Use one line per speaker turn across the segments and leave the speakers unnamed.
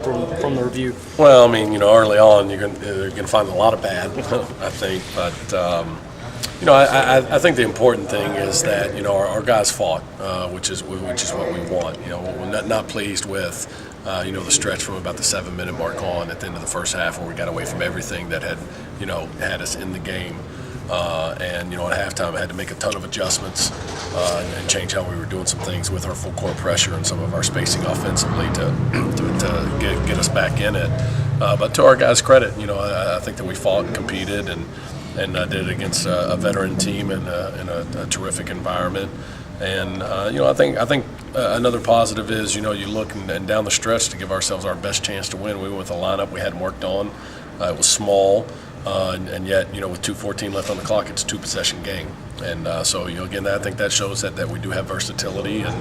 from the review?
Well, I mean, early on you're going to find a lot of bad, I think, but I think the important thing is that our guys fought, which is what we want. We're not pleased with the stretch from about the 7-minute mark on at the end of the first half where we got away from everything that had us in the game. And at halftime I had to make a ton of adjustments and change how we were doing some things with our full court pressure and some of our spacing offensively to get us back in it. But to our guys' credit, I think that we fought and competed and did it against a veteran team in a terrific environment. And I think another positive is you look and down the stretch to give ourselves our best chance to win. We went with a lineup we hadn't worked on. It was small. And yet, with 2:14 left on the clock, it's a 2-possession game. And so, again, I think that shows that we do have versatility and,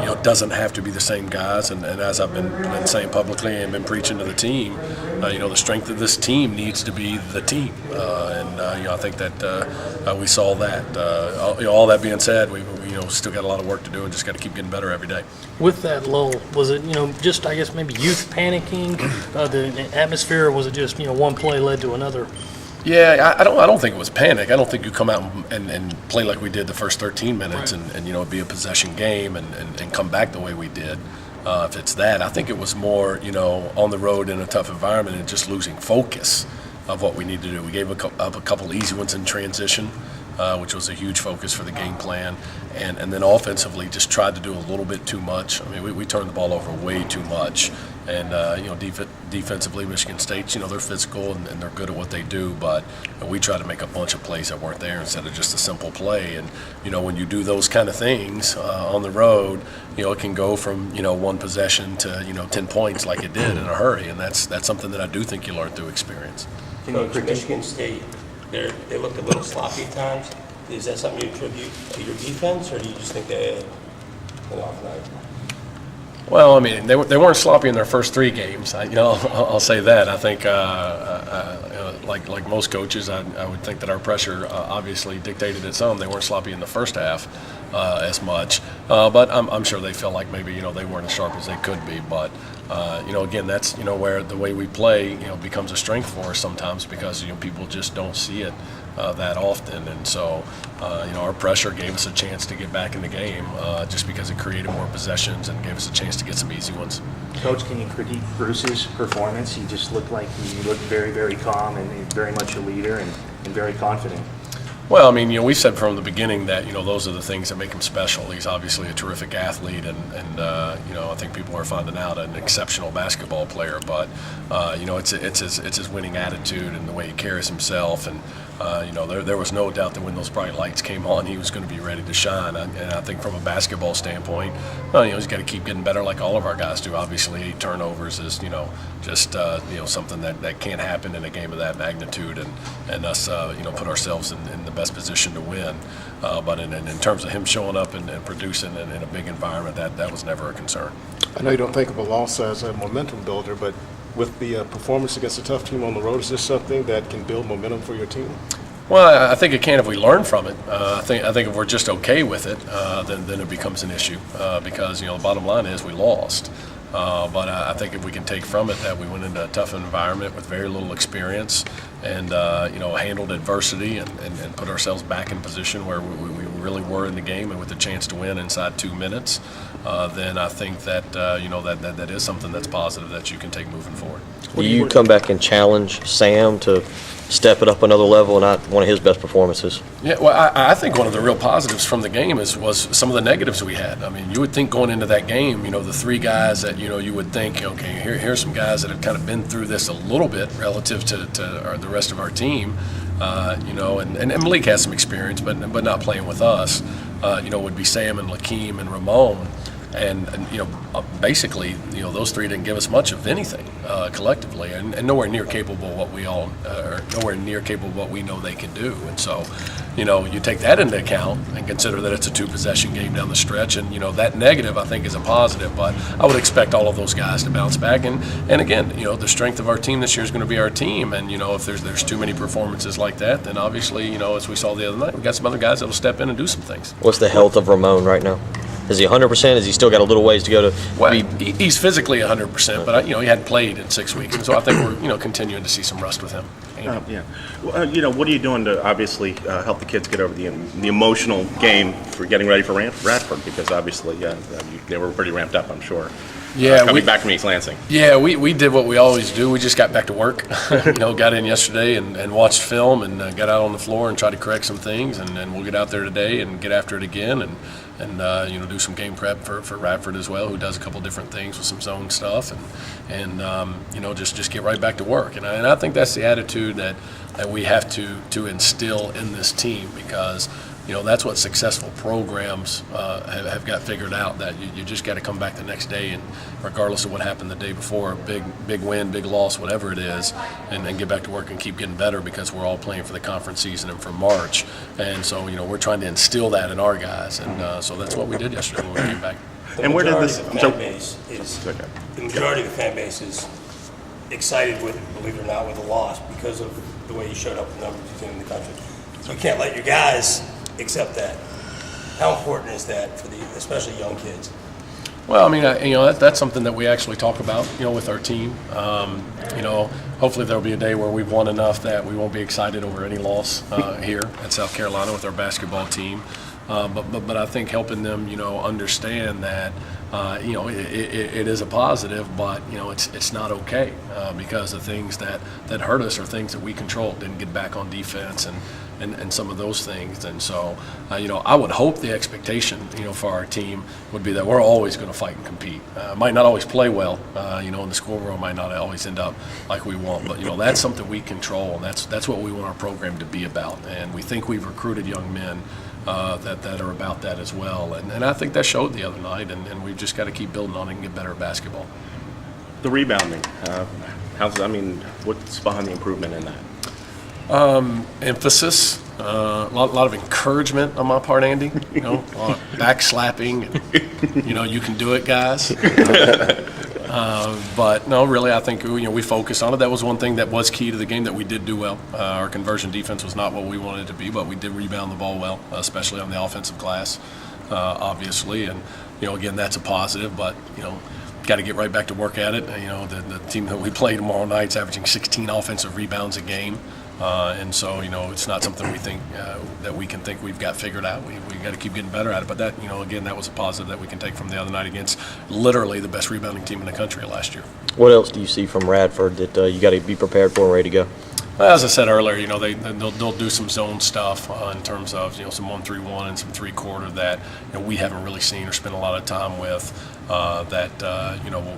it doesn't have to be the same guys. And as I've been saying publicly and been preaching to the team, the strength of this team needs to be the team. I think that we saw that. All that being said, we still got a lot of work to do and just got to keep getting better every day.
With that lull, was it, just, I guess, maybe youth panicking, the atmosphere, or was it just, one play led to another?
Yeah, I don't think it was panic. I don't think you come out and play like we did the first 13 minutes and it'd be a possession game and come back the way we did. If it's that, I think it was more, on the road in a tough environment and just losing focus of what we need to do. We gave up a couple easy ones in transition, which was a huge focus for the game plan. And then offensively just tried to do a little bit too much. I mean, we turned the ball over way too much. And, defensively, Michigan State, they're physical and they're good at what they do. But we try to make a bunch of plays that weren't there instead of just a simple play. And, when you do those kind of things on the road, it can go from, one possession to, 10 points like it did in a hurry. And that's something that I do think you learn through experience.
Coach, Michigan State, they looked a little sloppy at times. Is that something you attribute to your defense, or do you just think they had an off night?
Well, I mean, they weren't sloppy in their first 3 games. I'll say that. I think, like most coaches, I would think that our pressure obviously dictated it some. They weren't sloppy in the first half as much, but I'm sure they felt like maybe they weren't as sharp as they could be. But again, that's where the way we play becomes a strength for us sometimes because people just don't see it that often, and so our pressure gave us a chance to get back in the game just because it created more possessions and gave us a chance to get some easy ones.
Coach, can you critique Bruce's performance? He just looked like he looked very, very calm and very much a leader and very confident.
Well, I mean, we said from the beginning that, those are the things that make him special. He's obviously a terrific athlete, and I think people are finding out an exceptional basketball player. But, it's his winning attitude and the way he carries himself. And, there was no doubt that when those bright lights came on, he was going to be ready to shine. And I think from a basketball standpoint, he's got to keep getting better like all of our guys do. Obviously, 8 turnovers is, just, something that can't happen in a game of that magnitude. And us, put ourselves in the best position to win. But in terms of him showing up and producing in a big environment, that was never a concern.
I know you don't think of a loss as a momentum builder, but with the performance against a tough team on the road, is this something that can build momentum for your team?
Well, I think it can if we learn from it. I think if we're just okay with it, then it becomes an issue because the bottom line is we lost. But I think if we can take from it that we went into a tough environment with very little experience and handled adversity and put ourselves back in position where we really were in the game and with the chance to win inside 2 minutes, then I think that that is something that's positive that you can take moving forward.
Do you come back and challenge Sam to step it up another level and not one of his best performances?
Yeah, well, I think one of the real positives from the game was some of the negatives we had. I mean, you would think going into that game, the 3 guys that, you would think, okay, here's some guys that have kind of been through this a little bit relative to the rest of our team, and Malik has some experience, but not playing with us, would be Sam and Lakeem and Ramon. And basically, those 3 didn't give us much of anything collectively, and nowhere near capable of what we know they can do. And so, you take that into account and consider that it's a 2-possession game down the stretch, and that negative I think is a positive. But I would expect all of those guys to bounce back. And again, the strength of our team this year is going to be our team. And if there's too many performances like that, then obviously, as we saw the other night, we got some other guys that will step in and do some things.
What's the health of Ramon right now? Is he 100%? Has he still got a little ways to go to
Well,
be?
he's physically 100%, but he hadn't played in 6 weeks, and so I think we're continuing to see some rust with him.
Yeah. Well, what are you doing to obviously help the kids get over the emotional game for getting ready for Radford? Because obviously they were pretty ramped up, I'm sure.
Yeah,
coming back from East Lansing.
Yeah, we did what we always do. We just got back to work. Got in yesterday and watched film and got out on the floor and tried to correct some things, and we'll get out there today and get after it again and do some game prep for Radford as well, who does a couple different things with some zone stuff, and just get right back to work. And I think that's the attitude that we have to instill in this team, because that's what successful programs have got figured out, that you just got to come back the next day, and regardless of what happened the day before, big win, big loss, whatever it is, and then get back to work and keep getting better, because we're all playing for the conference season and for March. And so we're trying to instill that in our guys, and so that's what we did yesterday when we came back.
And where did this?
The majority of the fan base is excited with, believe it or not, with the loss because of the way you showed up with numbers in the country. So you can't let your guys accept that. How important is that for especially young kids?
Well, that's something that we actually talk about, with our team. Hopefully there'll be a day where we've won enough that we won't be excited over any loss here at South Carolina with our basketball team. But I think helping them, understand that, it is a positive, but it's not okay, because the things that hurt us are things that we controlled, didn't get back on defense and some of those things. And so, I would hope the expectation, for our team would be that we're always going to fight and compete. Might not always play well, and the scoreboard might not always end up like we want, but that's something we control, and that's what we want our program to be about. And we think we've recruited young men that are about that as well, and I think that showed the other night, and we've just got to keep building on it and get better at basketball.
The rebounding, what's behind the improvement in that?
Emphasis, a lot of encouragement on my part, Andy. A lot of back slapping, and, you can do it, guys. But no, really, I think we focused on it. That was one thing that was key to the game that we did do well. Our conversion defense was not what we wanted it to be, but we did rebound the ball well, especially on the offensive glass, obviously. And again, that's a positive. But got to get right back to work at it. The team that we play tomorrow night's averaging 16 offensive rebounds a game. And so, it's not something we think that we can think we've got figured out. We got to keep getting better at it. But that, again, that was a positive that we can take from the other night against literally the best rebounding team in the country last year.
What else do you see from Radford that you got to be prepared for and ready to go?
Well, as I said earlier, they'll do some zone stuff in terms of some 1-3-1 and some 3-quarter that we haven't really seen or spent a lot of time with that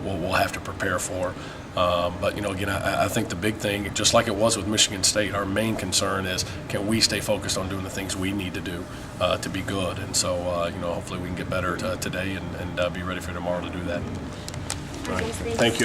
we'll have to prepare for. But again, I think the big thing, just like it was with Michigan State, our main concern is, can we stay focused on doing the things we need to do to be good? And so hopefully we can get better today and be ready for tomorrow to do that. All right. Thank you.